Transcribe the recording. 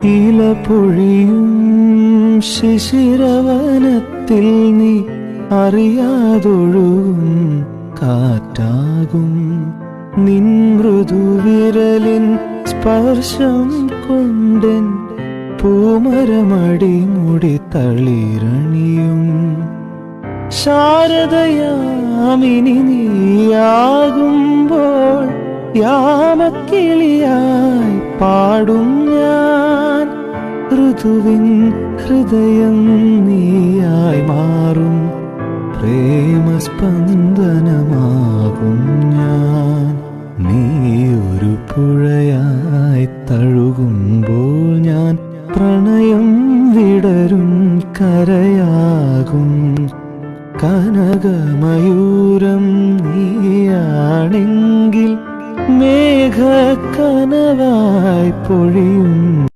ഇല പൊഴിയും ശിശിരവനത്തിൽ നീ അറിയാതൊഴുകും കാറ്റാകും. നിൻ മൃദുവിരലിൻ സ്പർശം കൊണ്ടെൻ പൂമരമടി മുടി തളിരണിയും. ശാരദയാമിനി നീയാകുമ്പോൾ യാമക്കിളിയായി പാടും ഞാൻ. ഋതുവിൻ ഹൃദയം നീയായി മാറും പ്രേമസ്പന്ദനമാകും ഞാൻ. നീ ഒരു പുഴയായി തഴുകുമ്പോൾ ഞാൻ പ്രണയം വിടരും കരയാകും. കനകമയൂരം നീയാണെങ്കിൽ മേഘക്കനവായി പൊഴിയും.